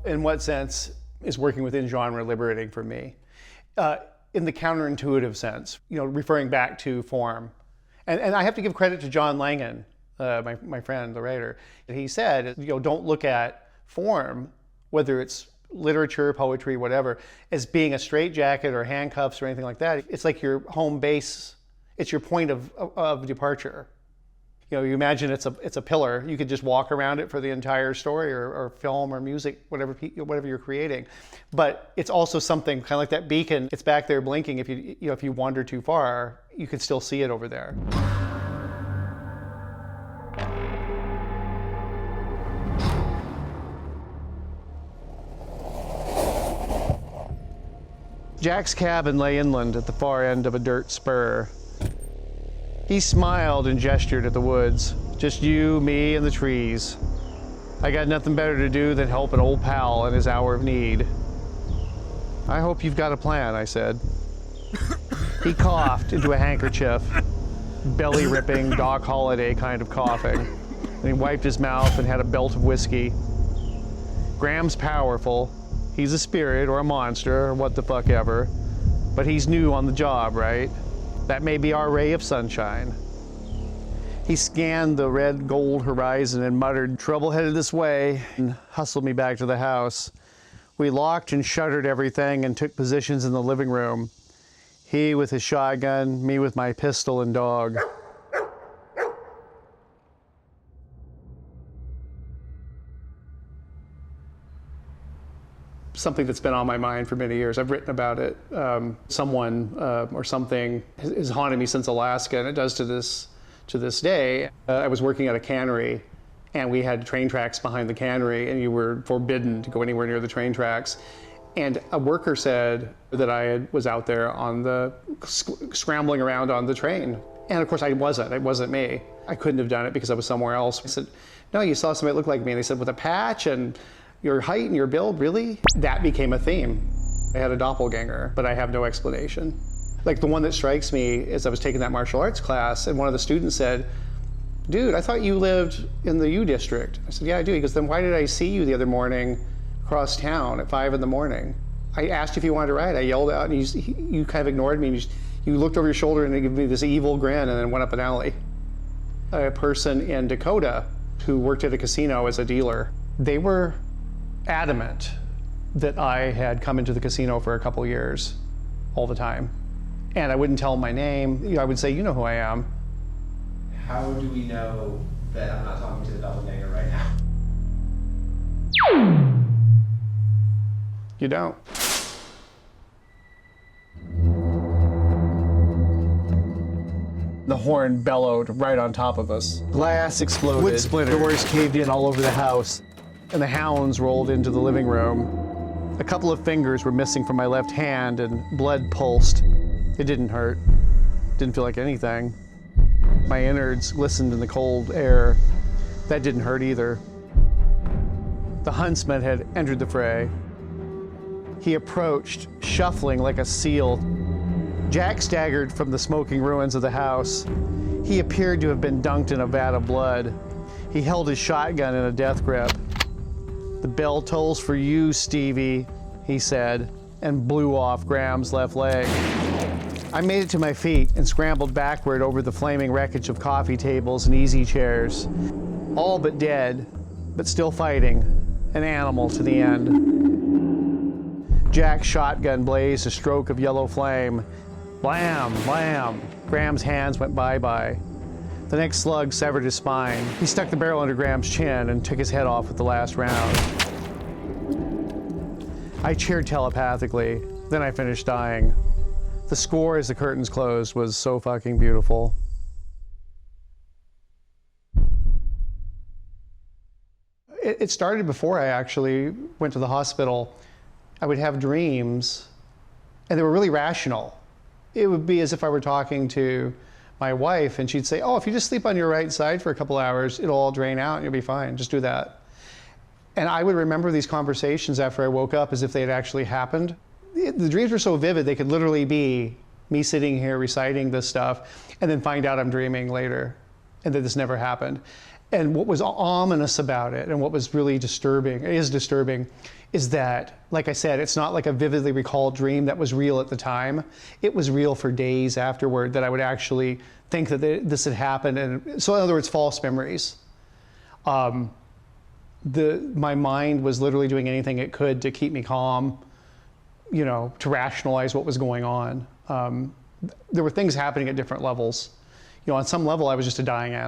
In what sense is working within genre liberating for me? In the counterintuitive sense, referring back to form. And I have to give credit to John Langan, my friend, the writer. He said, don't look at form, whether it's literature, poetry, whatever, as being a straitjacket or handcuffs or anything like that. It's like your home base. It's your point of departure. You imagine it's a pillar. You could just walk around it for the entire story or film or music, whatever you're creating. But it's also something kind of like that beacon. It's back there blinking. If you wander too far, you can still see it over there. Jack's cabin lay inland at the far end of a dirt spur. He smiled and gestured at the woods. Just you, me, and the trees. I got nothing better to do than help an old pal in his hour of need. I hope you've got a plan, I said. He coughed into a handkerchief, belly-ripping, Doc Holliday kind of coughing. And he wiped his mouth and had a belt of whiskey. Graham's powerful. He's a spirit or a monster or what the fuck ever. But he's new on the job, right? That may be our ray of sunshine. He scanned the red-gold horizon and muttered, "Trouble headed this way," and hustled me back to the house. We locked and shuttered everything and took positions in the living room. He with his shotgun, me with my pistol and dog. Something that's been on my mind for many years. I've written about it. Someone or something has haunted me since Alaska, and it does to this day. I was working at a cannery, and we had train tracks behind the cannery, and you were forbidden to go anywhere near the train tracks. And a worker said that I was out there on scrambling around on the train. And of course I wasn't. It wasn't me. I couldn't have done it because I was somewhere else. I said, "No, you saw somebody that looked like me." And they said, "With a patch and your height and your build, really?" That became a theme. I had a doppelganger, but I have no explanation. Like the one that strikes me is I was taking that martial arts class, and one of the students said, "Dude, I thought you lived in the U district." I said, "Yeah, I do." He goes, "Then why did I see you the other morning across town at 5 in the morning? I asked you if you wanted to ride. I yelled out, and you kind of ignored me. And you looked over your shoulder and gave me this evil grin and then went up an alley." A person in Dakota who worked at a casino as a dealer, they were adamant that I had come into the casino for a couple years all the time. And I wouldn't tell them my name. I would say, "You know who I am." How do we know that I'm not talking to the doppelganger right now? You don't. The horn bellowed right on top of us. Glass exploded. Wood splintered. Doors caved in all over the house. And the hounds rolled into the living room. A couple of fingers were missing from my left hand and blood pulsed. It didn't hurt. Didn't feel like anything. My innards glistened in the cold air. That didn't hurt either. The huntsman had entered the fray. He approached, shuffling like a seal. Jack staggered from the smoking ruins of the house. He appeared to have been dunked in a vat of blood. He held his shotgun in a death grip. "The bell tolls for you, Stevie," he said, and blew off Graham's left leg. I made it to my feet and scrambled backward over the flaming wreckage of coffee tables and easy chairs. All but dead, but still fighting, an animal to the end. Jack's shotgun blazed a stroke of yellow flame. Blam, blam. Graham's hands went bye-bye. The next slug severed his spine. He stuck the barrel under Graham's chin and took his head off with the last round. I cheered telepathically, then I finished dying. The score as the curtains closed was so fucking beautiful. It started before I actually went to the hospital. I would have dreams, and they were really rational. It would be as if I were talking to my wife, and she'd say, "Oh, if you just sleep on your right side for a couple hours, it'll all drain out and you'll be fine. Just do that." And I would remember these conversations after I woke up as if they had actually happened. The dreams were so vivid, they could literally be me sitting here reciting this stuff and then find out I'm dreaming later and that this never happened. And what was ominous about it, and what was really disturbing, is that, like I said, it's not like a vividly recalled dream that was real at the time. It was real for days afterward, that I would actually think that this had happened. And so in other words, false memories. My mind was literally doing anything it could to keep me calm, you know, to rationalize what was going on. There were things happening at different levels. You know, on some level, I was just a dying animal.